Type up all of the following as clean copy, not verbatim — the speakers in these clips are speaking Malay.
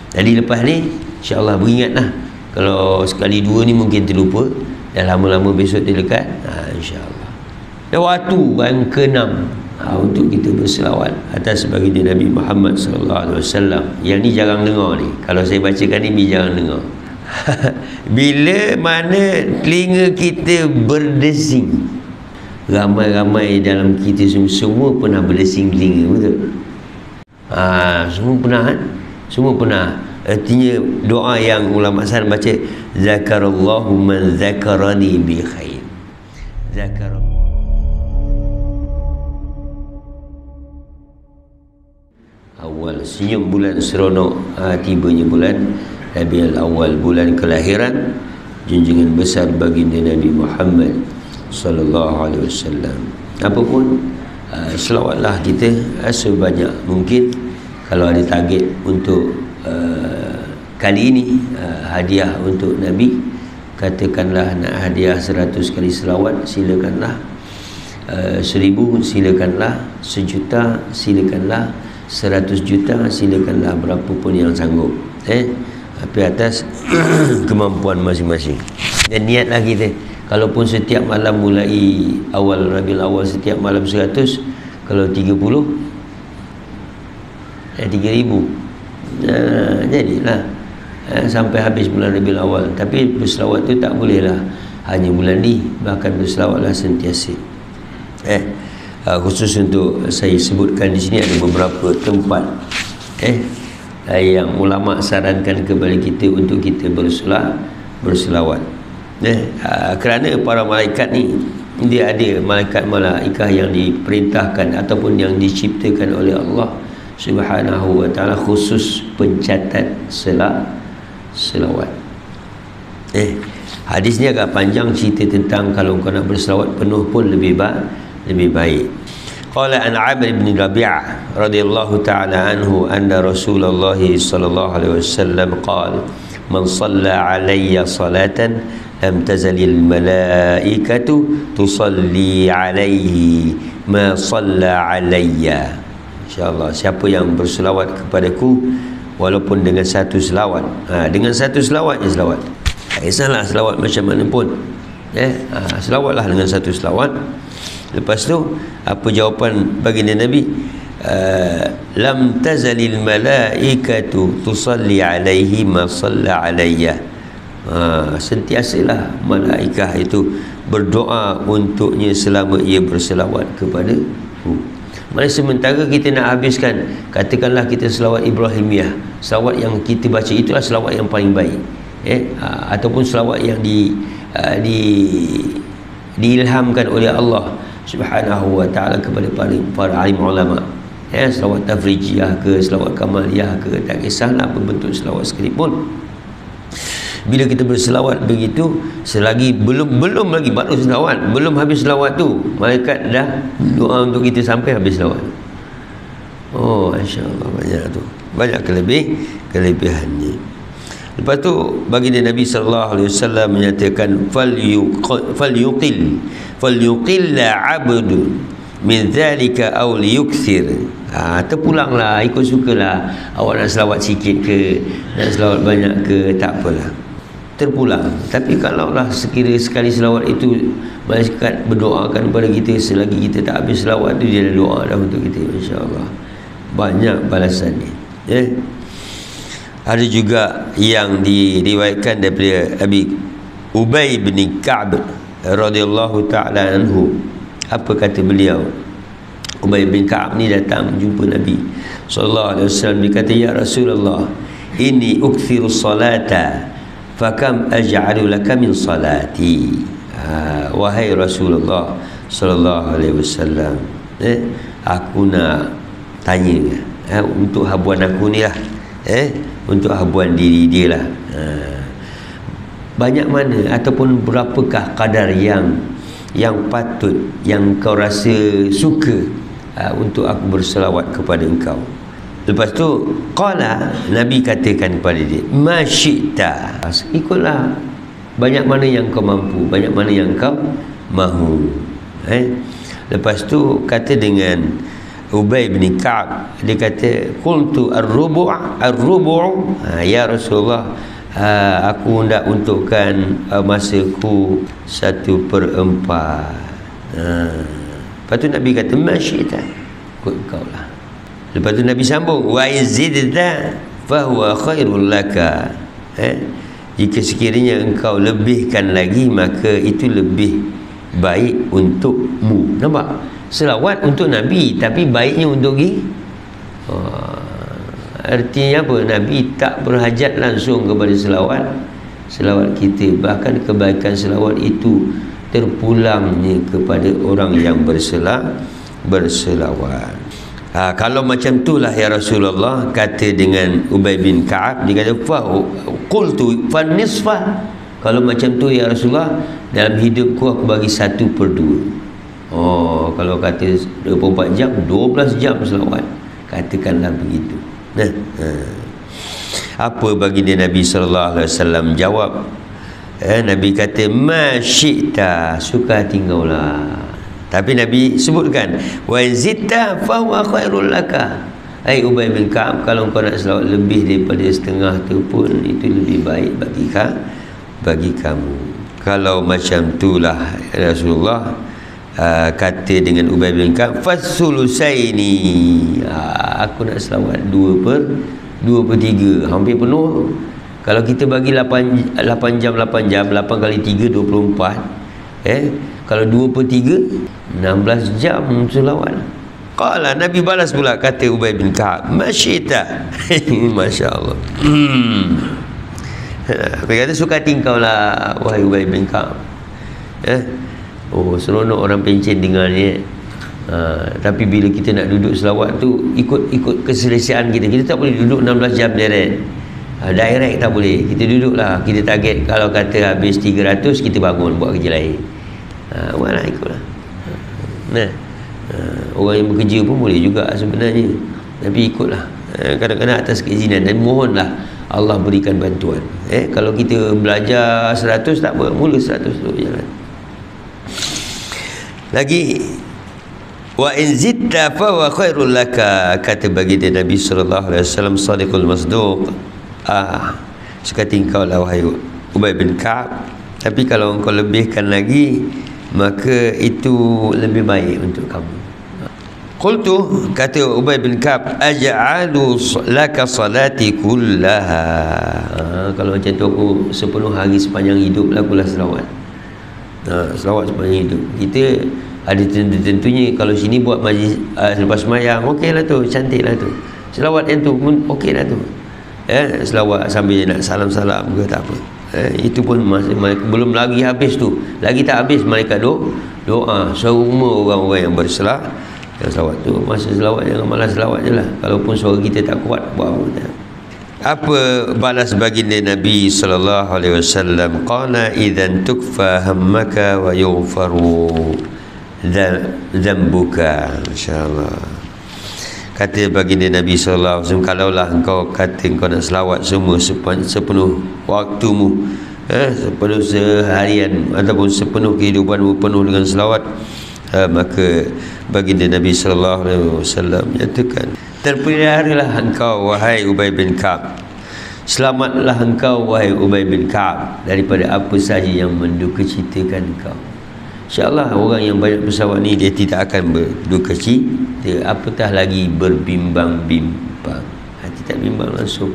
Jadi lepas ni insya-Allah beringatlah. Kalau sekali dua ni mungkin terlupa, dah lama-lama besok dia dekat, insya-Allah. Dan waktu yang ke-6 untuk kita berselawat atas baginda Nabi Muhammad sallallahu alaihi wasallam. Yang ni jarang dengar ni. Kalau saya bacakan ni jarang dengar. Bila mana telinga kita berdesing, ramai-ramai dalam kita semua pernah berdesing telinga, betul? Semua pernah kan? Semua pernah. Artinya doa yang ulama salaf baca, zakarallahu man zakarani bi khair. Zakarallahu. Awal senyum bulan seronok, tibanya bulan Rabiul Awal, bulan kelahiran junjungan besar baginda Nabi Muhammad sallallahu alaihi wasallam. Apapun selawatlah kita sebanyak mungkin. Kalau ada target untuk kali ini hadiah untuk Nabi, katakanlah nak hadiah 100 kali selawat, silakanlah. 1000 silakanlah, 1 juta silakanlah, 100 juta silakanlah, berapa pun yang sanggup, tapi atas kemampuan masing-masing. Dan niatlah kita, kalaupun setiap malam mulai awal Rabiul Awal setiap malam 100, kalau 30 3,000, jadilah sampai habis bulan Rabiul Awal. Tapi berselawat tu tak bolehlah hanya bulan ni, bahkan berselawatlah sentiasa. Khusus untuk saya sebutkan di sini ada beberapa tempat yang ulama sarankan kepada kita untuk kita berselawat. Kerana para malaikat ni, dia ada malaikat-malaikah yang diperintahkan ataupun yang diciptakan oleh Allah Subhanahu wa ta'ala khusus pencatat selawat. Hadis ni agak panjang, cerita tentang kalau kau nak berselawat penuh pun lebih baik. Qala an Amr bin Rabi'ah radhiyallahu ta'ala anhu anna Rasulullah sallallahu alaihi wasallam qala man shalla alayya salatan lam tazalil malaikatu tusalli alaihi ma shalla alayya. InsyaAllah, siapa yang berselawat kepadaku walaupun dengan satu selawat, dengan satu selawat je selawat, tak kisahlah selawat macam mana pun, selawatlah dengan satu selawat. Lepas tu apa jawapan baginda Nabi? Lam tazalil malaikatu tusalli alaihi ma shalla alayya. Sentiasalah malaikah itu berdoa untuknya selama ia berselawat kepadaku. Mana sementara kita nak habiskan, katakanlah kita selawat Ibrahimiyah, selawat yang kita baca itulah selawat yang paling baik, ataupun selawat yang diilhamkan oleh Allah Subhanahu wa ta'ala kepada para alim ulama, selawat tafrijiyah ke, selawat kamaliyah ke, tak kisahlah apa bentuk selawat sekalipun. Bila kita berselawat begitu, selagi belum lagi baru selawat, belum habis selawat tu, malaikat dah doa untuk kita sampai habis selawat. Insya-Allah banyak tu, banyak kelebihannya. Lepas tu baginda Nabi sallallahu alaihi wasallam menyatakan falyuqil 'abdu min zalika aw liyukthir. Terpulanglah, ikut sukalah. Awak nak selawat sikit ke, nak selawat banyak ke, tak apalah, terpulang. Tapi kalaulah sekali selawat itu malaikat berdoakan kepada kita, selagi kita tak habis selawat tu, dia ada doa dah untuk kita, insya-Allah banyak balasannya. Ada juga yang diriwayatkan daripada Abi Ubay bin Ka'b radhiyallahu ta'ala anhu. Apa kata beliau? Ubay bin Ka'b ni datang jumpa Nabi sallallahu alaihi wasallam, dia kata, ya Rasulullah, inni ukthiru salata fakam aj'alu laka min salati. Wahai Rasulullah sallallahu alaihi wasallam, aku nak tanya untuk habuan aku ni lah, untuk habuan diri dia lah, banyak mana ataupun berapakah kadar yang patut, yang kau rasa suka untuk aku berselawat kepada engkau? Lepas tu qala, Nabi katakan kepada dia, ma syi'ta, ikutlah banyak mana yang kau mampu, banyak mana yang kau mahu. Lepas tu kata dengan Ubay bin Ka'ab, dia kata qultu ar-rubu' ya Rasulullah, aku hendak untukkan masaku 1/4. Lepas tu Nabi kata masyita, ikut kau lah. Lepas tu Nabi sambung, wa izidta fahuwa khairul laka. Jika sekiranya engkau lebihkan lagi, maka itu lebih baik untukmu. Nampak? Selawat untuk Nabi, tapi baiknya untuk artinya apa? Nabi tak berhajat langsung kepada selawat kita. Bahkan kebaikan selawat itu terpulangnya kepada orang yang berselawat. Kalau macam itulah ya Rasulullah, kata dengan Ubay bin Ka'ab, dia kata qultu fa nisfa. Kalau macam tu ya Rasulullah, dalam hidupku aku bagi 1/2. Kalau kata 24 jam, 12 jam selawat, katakanlah begitu. Apa baginda Nabi SAW jawab? Nabi kata ma syi'ta, suka tinggallah. Tapi Nabi sebutkan wa zitta fa huwa khairul laka. Ubay bin Ka'ab, kalau kau nak selawat lebih daripada setengah tu pun itu lebih baik bagi kamu. Kalau macam itulah Rasulullah kata dengan Ubay bin Ka'ab, fasulusaini, aku nak selawat 2/3, hampir penuh. Kalau kita bagi 8 jam, 8 kali 3 24. Kalau 2/3 16 jam selawat. Qala, Nabi balas pula, kata Ubay bin Ka'ab, masyita. Masya-Allah. Dia kata suka tingkau lah wahai Ubay bin Ka'ab. Seronok orang pencen dengar ni. Tapi bila kita nak duduk selawat tu, ikut keselesaan kita. Kita tak boleh duduk 16 jam direct. Direct tak boleh. Kita duduklah, kita target kalau kata habis 300, kita bangun buat kerja lain. Mana ikutlah. Orang yang bekerja pun boleh juga sebenarnya, tapi ikutlah. Kadang-kadang atas keizinan, dan mohonlah Allah berikan bantuan. Kalau kita belajar 100 tak apa, mula 100 tu jalan. Lagi wa in zitta fa wa khairul laka, kata baginda Nabi sallallahu alaihi wasallam sadiqul masduq. Suka tingkau lah wahai Ubay bin Ka'ab, tapi kalau engkau lebihkan lagi, maka itu lebih baik untuk kamu. Qultu, kata Ubay bin Ka'ab, aj'alu laka salati kullaha. Kalau macam tu aku sepenuh hari sepanjang hidup lakulah selawat. Selawat sepanjang hidup. Kita ada tentunya. Kalau sini buat majlis selepas sembahyang, okey lah tu, cantik lah tu. Selawat yang tu pun okey lah tu. Selawat sambil nak salam-salam ke tak apa. Itu pun belum lagi habis tu. Lagi tak habis mereka doa semua orang-orang yang berselawat. Selawat tu, masa selawat jangan malas selawat je lah. Kalaupun suara kita tak kuat, buat apa. Apa balas baginda Nabi sallallahu alaihi wasallam? Qala idzan tukfa hammaka wa yughfaru dzambuka. Insyaallah. Kata baginda Nabi sallallahu alaihi wasallam, kalaulah engkau kata engkau nak selawat semua sepenuh waktumu, sepenuh seharian ataupun sepenuh kehidupanmu penuh dengan selawat, maka baginda Nabi sallallahu alaihi wasallam nyatakan, terpeliharalah engkau wahai Ubay bin Ka'ab, selamatlah engkau wahai Ubay bin Ka'ab daripada apa saja yang mendukacitakan engkau. InsyaAllah orang yang banyak berselawat ni dia tidak akan berdukacita, apatah lagi berbimbang-bimbang. Hati tak bimbang langsung.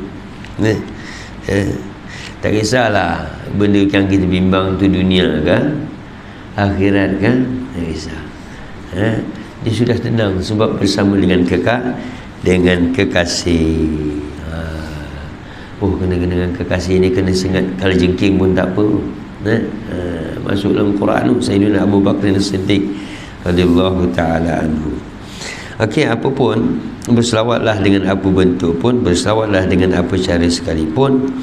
Tak kisahlah benda yang kita bimbang tu dunia kan, akhirat kan, tak kisah. Dia sudah tenang sebab bersama dengan kekasih. Kena dengan kekasih ni, kena sengat kalau jengking pun tak apa. Masuk dalam Quran tu, Sayyidina Abu Bakar As-Siddiq radhiyallahu taala anhu. Okey, apa pun, berselawatlah dengan apa bentuk pun, berselawatlah dengan apa cara sekalipun.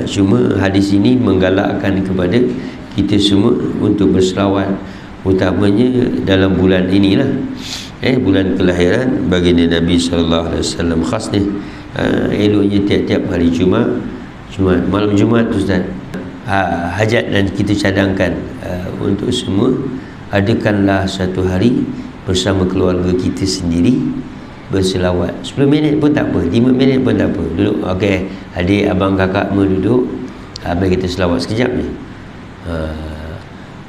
Cuma hadis ini menggalakkan kepada kita semua untuk berselawat, utamanya dalam bulan inilah, bulan kelahiran baginda Nabi sallallahu alaihi wasallam. Khasnya eloknya tiap-tiap hari Jumaat, malam Jumaat tu Ustaz, hajat dan kita cadangkan untuk semua, adakanlah satu hari bersama keluarga kita sendiri berselawat 10 minit pun tak apa, 5 minit pun tak apa. Duduk, okey, adik, abang, kakak semua duduk, habis kita selawat sekejap je.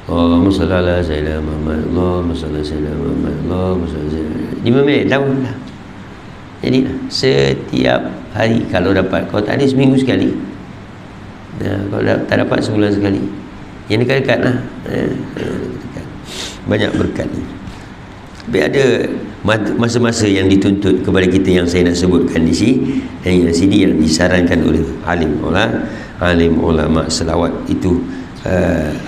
Allahumma salli ala sayyidina Muhammad, Allahumma salli ala sayyidina Muhammad, Allahumma salli ala sayyidina. 5 minit tahu dah. Jadi setiap hari kalau dapat, kalau tak ada seminggu sekali, kalau tak dapat sebulan sekali, yang dekat-dekat lah, banyak berkat ni. Tapi ada masa-masa yang dituntut kepada kita yang saya nak sebutkan di sini, dan yang sini yang disarankan oleh alim ulama selawat itu.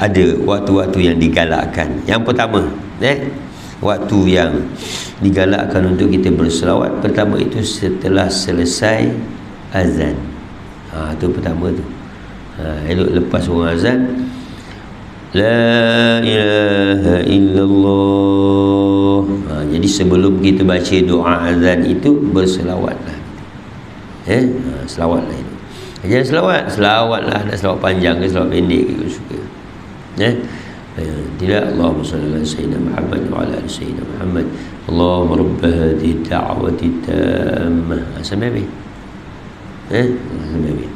Ada waktu-waktu yang digalakkan. Yang pertama, waktu yang digalakkan untuk kita berselawat, pertama itu setelah selesai azan. Itu pertama tu. Elok lepas orang azan, la ilaha illallah. Jadi sebelum kita baca doa azan itu, berselawatlah. Selawatlah itu. Jangan selawatlah, nak selawat panjang ke selawat pendek ke suka. Tidak. Allahumma salli ala sayyidina Muhammad wa ala ali sayyidina Muhammad. Allahumma rabb hadhihi da'wati tammah. Sampai habis. Sampai habis.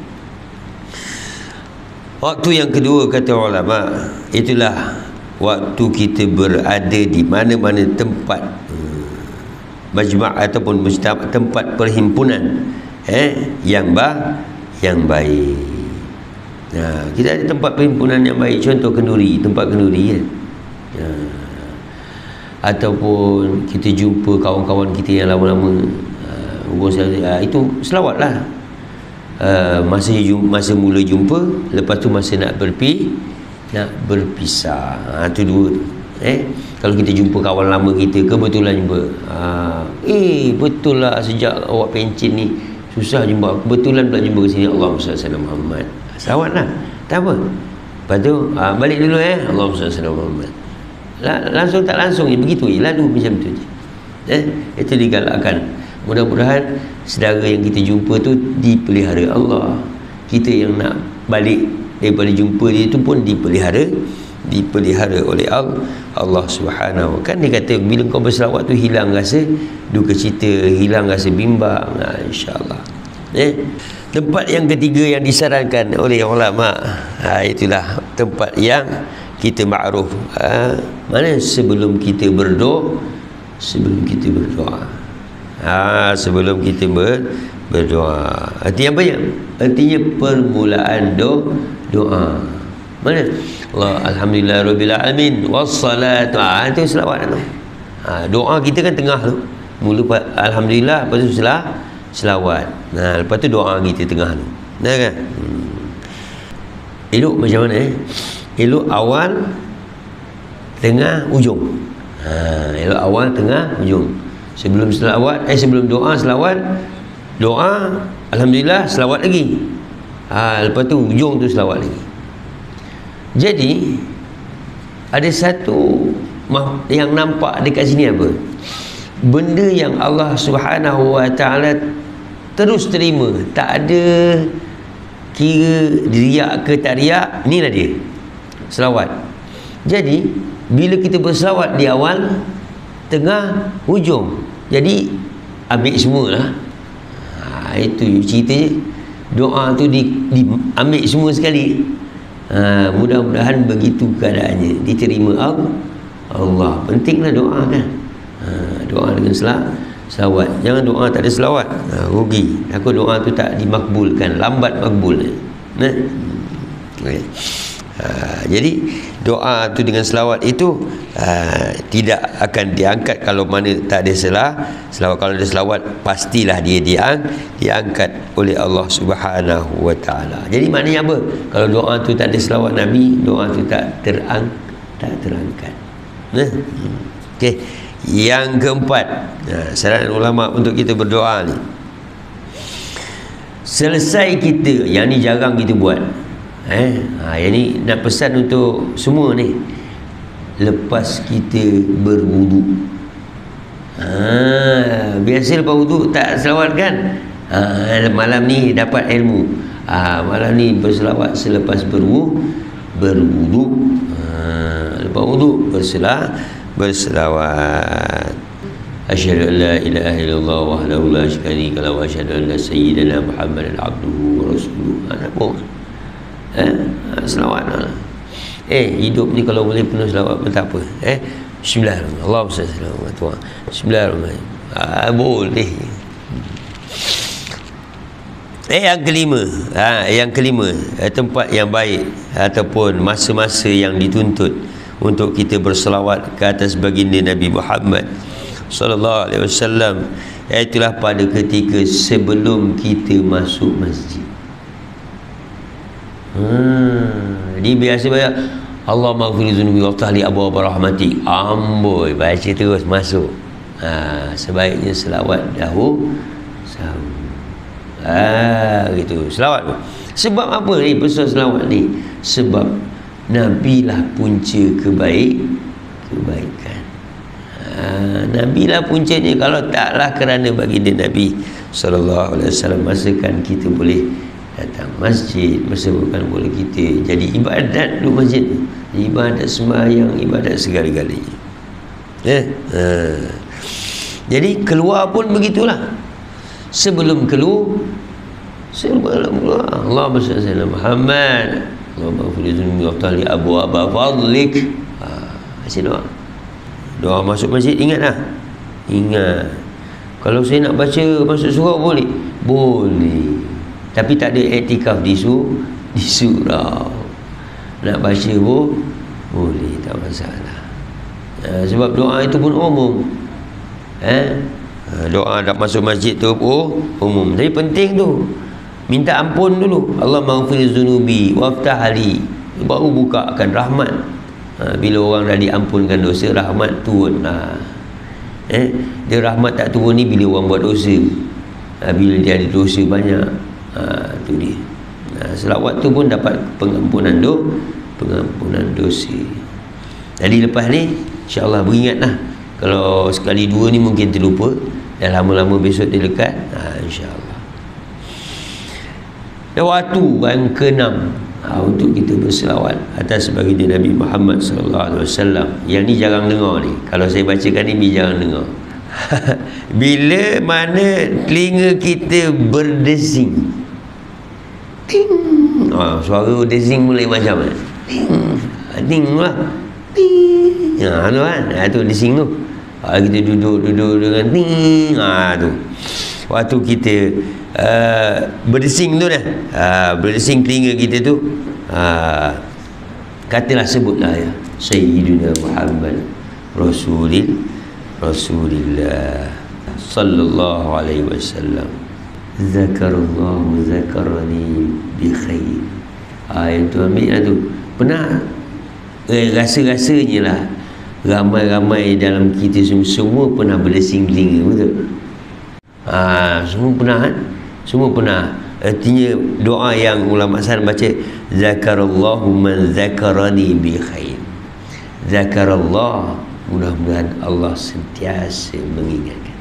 Waktu yang kedua kata ulama, itulah waktu kita berada di mana-mana tempat majma' ataupun tempat perhimpunan yang baik. Kita ada tempat perhimpunan yang baik, contoh kenduri, tempat kenduri kan. Ataupun kita jumpa kawan-kawan kita yang lama-lama itu selawatlah. Masa mula jumpa, lepas tu masa nak berpisah. Itu dua tu. Kalau kita jumpa kawan lama kita, kebetulan jumpa, betul lah sejak awak pencin ni susah jumpa, kebetulan pula jumpa ke sini, Allahumma salli ala Muhammad. Selawat lah, tak apa. Lepas tu balik dulu, Allahumma salli ala Muhammad. Langsung tak langsung je, begitu je, lalu macam tu je. Itu digalakkan. Mudah-mudahan saudara yang kita jumpa tu dipelihara Allah. Kita yang nak balik daripada jumpa dia tu pun dipelihara oleh Allah Subhanahu. Kan dia kata bila kau berselawat tu hilang rasa duka cita, hilang rasa bimbang. InsyaAllah. Tempat yang ketiga yang disarankan oleh ulama, itulah tempat yang kita makruf, mana sebelum kita berdoa. Sebelum kita berdoa. Artinya apa ya? Artinya permulaan doa. Mana? Allah, alhamdulillah rabbil alamin wassalatu. Itu selawat tu. Doa kita kan tengah tu. Mula alhamdulillah, lepas tu selawat. Lepas tu doa kita tengah tu. Nah kan? Elok macam mana elok awal, tengah, ujung. Elok awal, tengah, ujung. Sebelum selawat, sebelum doa selawat, doa alhamdulillah, selawat lagi. Lepas tu ujung tu selawat lagi. Jadi ada satu yang nampak dekat sini apa? Benda yang Allah Subhanahu wa taala terus terima, tak ada kira riak ke tak riak, inilah dia. Selawat. Jadi bila kita berselawat di awal, tengah, hujung, jadi ambil semualah. Itu ceritanya. Doa tu diambil semua sekali. Mudah-mudahan begitu keadaannya, diterima Allah. Pentinglah doa kan. Doa dengan selawat. Jangan doa tak ada selawat, rugi. Takut doa tu tak dimakbulkan, lambat makbul. Okay. Jadi doa tu dengan selawat itu tidak akan diangkat kalau mana tak ada selawat. Kalau ada selawat, pastilah dia diangkat oleh Allah Subhanahu wa taala. Jadi maknanya apa? Kalau doa tu tak ada selawat Nabi, doa tu tak terangkat. Okey. Yang keempat, saranan ulama untuk kita berdoa ni, selesai kita, yang ni jarang kita buat. Yang ni nak pesan untuk semua ni. Lepas kita berwuduk, biasa lepas wuduk tak selawat kan. Malam ni dapat ilmu. Malam ni berselawat selepas berwuduk. Lepas wuduk berselawat. Asyhadu an la ilaha illallah wahdahu la syarika lahu wa asyhadu anna sayyidana Muhammadan abduhu wa rasuluhu. Apa pun selawat lah. Hidup ni kalau boleh penuh selawat pun tak apa. Bismillahirrahmanirrahim. Allahumma salli Bismillahirrahmanirrahim. Boleh. Yang kelima, tempat yang baik ataupun masa-masa yang dituntut untuk kita berselawat ke atas baginda Nabi Muhammad sallallahu alaihi wasallam, itulah pada ketika sebelum kita masuk masjid. Dia biasa banyak Allah maghfir dzunubi wa ftah li abwaab rahmati. Amboi, baca terus masuk. Sebaiknya selawat dahulu. Gitu. Selawat pun. Sebab apa ni pasal selawat ni? Sebab Nabi lah punca kebaikan. Nabi lah puncanya. Kalau taklah kerana baginda Nabi sallallahu alaihi wasallam, masakan kita boleh datang masjid, masa bukan boleh kita jadi ibadat duduk masjid, ibadat sembahyang, ibadat segala-galanya. Jadi keluar pun begitulah. Sebelum keluar Allahumma salli ala Muhammad, Allahumma ighfir li wa abwaab fadlik. Baca doa masuk masjid. Ingat. Kalau saya nak baca masuk surau boleh, tapi tak ada iktikaf di surau. Nak baca pun boleh, tak masalah. Sebab doa itu pun umum. Doa nak masuk masjid tu umum. Tapi penting tu minta ampun dulu. Allah maghfir dzunubi waftah ali, baru bukakan rahmat. Bila orang dah diampunkan dosa, rahmat turun. Dia rahmat tak turun ni bila orang buat dosa. Bila dia ada dosa banyak, tu dia. Selawat tu pun dapat pengampunan dosa. Jadi lepas ni insya-Allah beringatlah. Kalau sekali dua ni mungkin terlupa, dan lama-lama besok dia lekat, insya-Allah. Dan waktu yang ke-6 untuk kita berselawat atas baginda Nabi Muhammad sallallahu alaihi wasallam. Yang ni jarang dengar ni. Kalau saya bacakan ni jarang dengar. Bila mana telinga kita berdesing. Ting. Suara desing mulai macam mana? Ting. Ting lah. Ting. Tu kan. Tu desing tu. Kita duduk dengan ting. Tu. Waktu kita berdesing tu dah. Berdesing telinga kita tu. Katalah, sebutlah ya. Sayyidina Muhammad Rasulillah sallallahu alaihi wasallam. Zakarallahu zakarani bi khair. Yang tu ambil lah tu. Pernah rasa-rasanya lah ramai-ramai dalam kita semua pernah berdesing telinga, betul? Semua pernah kan? Semua pernah. Artinya doa yang ulama salaf baca, zakarallahu man zakarani bi khair. Zakarallah, mudah-mudahan Allah sentiasa mengingatkan.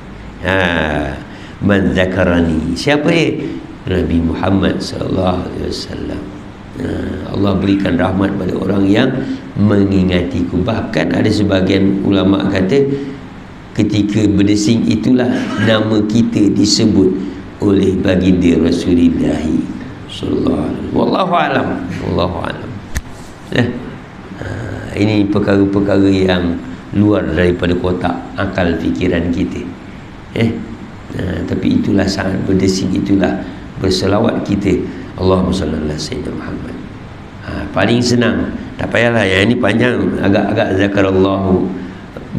Man zakarani, siapa dia? Nabi Muhammad sallallahu alaihi wasallam. Allah berikan rahmat pada orang yang mengingatiku. Bahkan ada sebagian ulama kata ketika berdesing itulah nama kita disebut oleh baginda Rasulullah sallallahu alaihi wasallam. Wallahu alam. Wallahu alam. Ini perkara-perkara yang luar daripada kotak akal fikiran kita. Tapi itulah sangat berdesing, itulah berselawat kita. Allahumma salli ala sayyidina Muhammad. Paling senang, tak payahlah yang ini panjang, agak-agak zakarallahu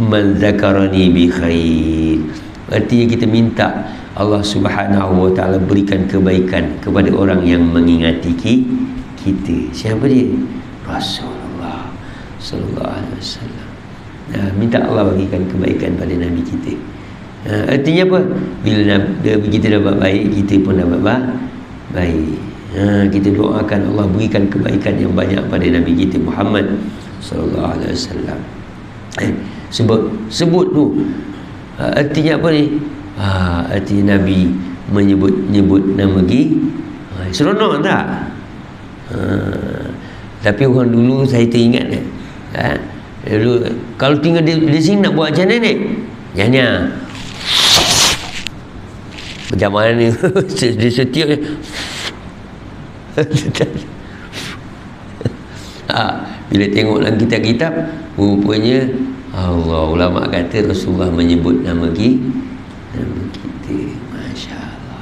man zakarani bi khair. Artinya kita minta Allah Subhanahu wa taala berikan kebaikan kepada orang yang mengingati kita. Siapa dia? Rasulullah sallallahu alaihi wasallam. Minta Allah bagikan kebaikan pada nabi kita. Artinya apa? Bila kita dapat baik, kita pun dapat baik. Kita doakan Allah berikan kebaikan yang banyak pada Nabi kita Muhammad sallallahu alaihi wasallam. Sebut tu artinya apa ni? Artinya Nabi menyebut nama seronok tak? Tapi orang dulu saya teringat Lalu, kalau tinggal di sini nak buat macam mana ni? Jangan. Macam mana ni? Dia setiap ni. Bila tengok dalam kitab-kitab, rupanya Allah, ulama kata Rasulullah menyebut nama kita. Masya Allah.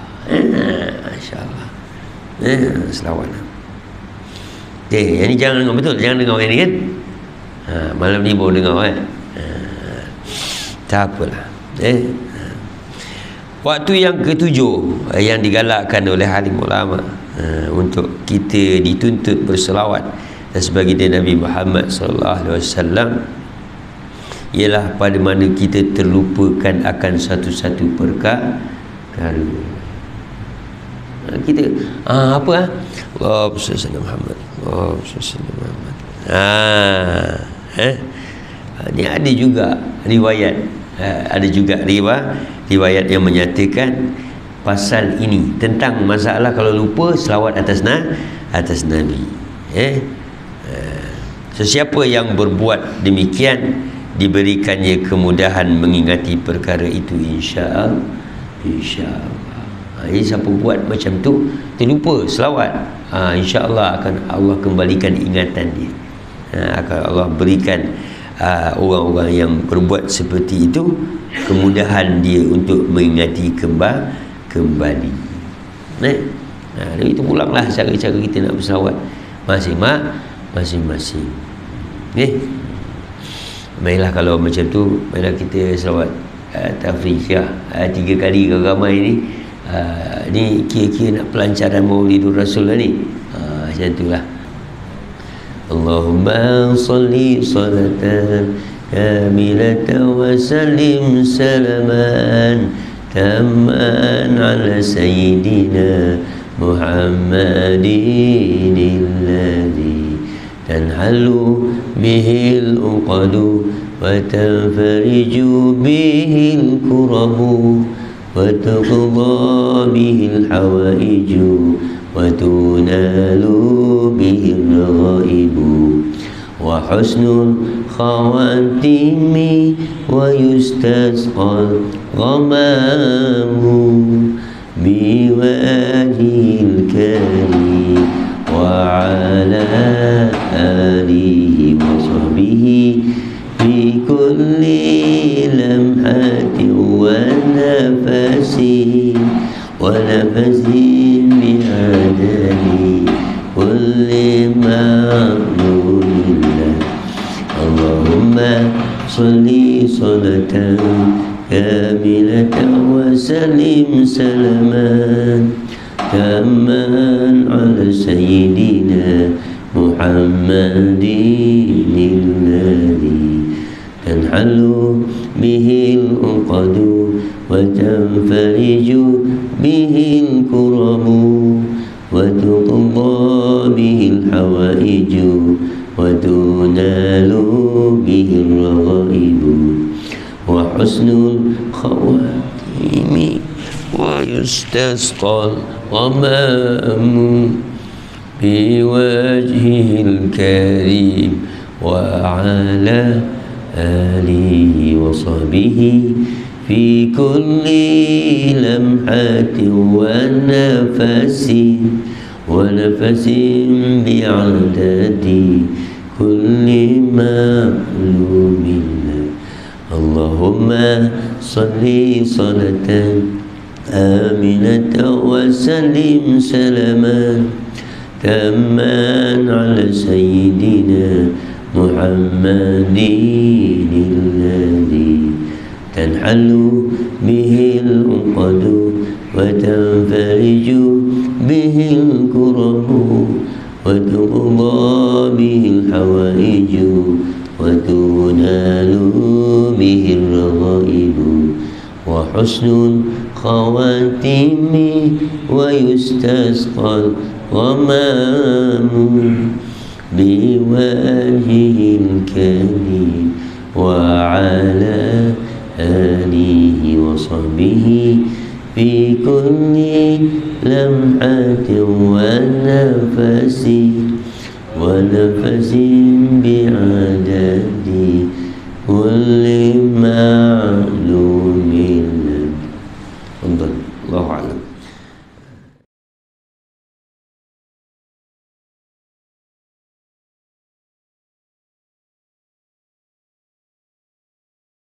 Masya Allah. Selawat. Okay, yang ni jangan dengar, betul? Jangan dengar yang ni kan? Malam ni baru dengar kan? Tak apalah. Waktu yang ketujuh yang digalakkan oleh alim ulama untuk kita dituntut berselawat dan sebagainya Nabi Muhammad sallallahu alaihi wasallam ialah pada mana kita terlupakan akan satu-satu perkara. Kita apa Allahumma shalli ala Muhammad, Allahumma shalli ala Muhammad. Ni ada juga riwayat, riwayat yang menyatakan pasal ini tentang masalah kalau lupa selawat atas Nabi. Sesiapa yang berbuat demikian diberikannya kemudahan mengingati perkara itu, insya-Allah. Jadi siapa buat macam tu terlupa selawat, insya-Allah akan Allah kembalikan ingatan dia. Akan Allah berikan orang-orang yang berbuat seperti itu kemudahan dia untuk mengingati kembali. Dari itu pulanglah cara-cara kita nak berselawat masing-masing. Baiklah kalau macam tu, baiklah kita selawat tafrikah 3 kali ke ramai ni. Ni kira-kira nak pelancaran Maulidur Rasul lah ni. Macam itulah. Allahumma salli salatan kamilatan wa sallim salaman tamman ala sayyidina Muhammadin alladhi tanhalu bihil uqadu wa tanfariju bihil kurabu wa tuqda bihil hawaiju wa tunalu bihil raibu wa husnul khawatimi wa yustasqal ghamamu biwajhil karim wa ala alihi wa sahbihi fi kulli lamhatin wa nafasin bi'adadi kulli ma'lumillah. Allahumma salli salatan kamilatan wa sallim salaman tamman ala sayyidina Muhammadin alladhi tanhalu bihil uqadu wa tanfariju bihil kurabu wa tuqda bihil hawaiju wa tunalu bihil raibu wa husnul khawatimi wa yustasqal ghamamu biwajhil karim wa ala alihi wa sahbihi fi kulli lamhatin wa nafasin bi'adadi kulli ma'lumillah. Allahumma salli salatan aminatan wa sallim salaman tamman ala sayyidina Muhammadin alladhi tanhalu bihil uqadu wa tanfariju bihil kurabu wa tuqda bihil hawaiju wa tunalu bihil raibu wa husnul khawatimi wa yustasqal ghamamu biwajhil karim wa ala alihi wa sahbihi fi kulli lamhatin wa nafasin ونفس بعدد كل معلوم. الله أعلم.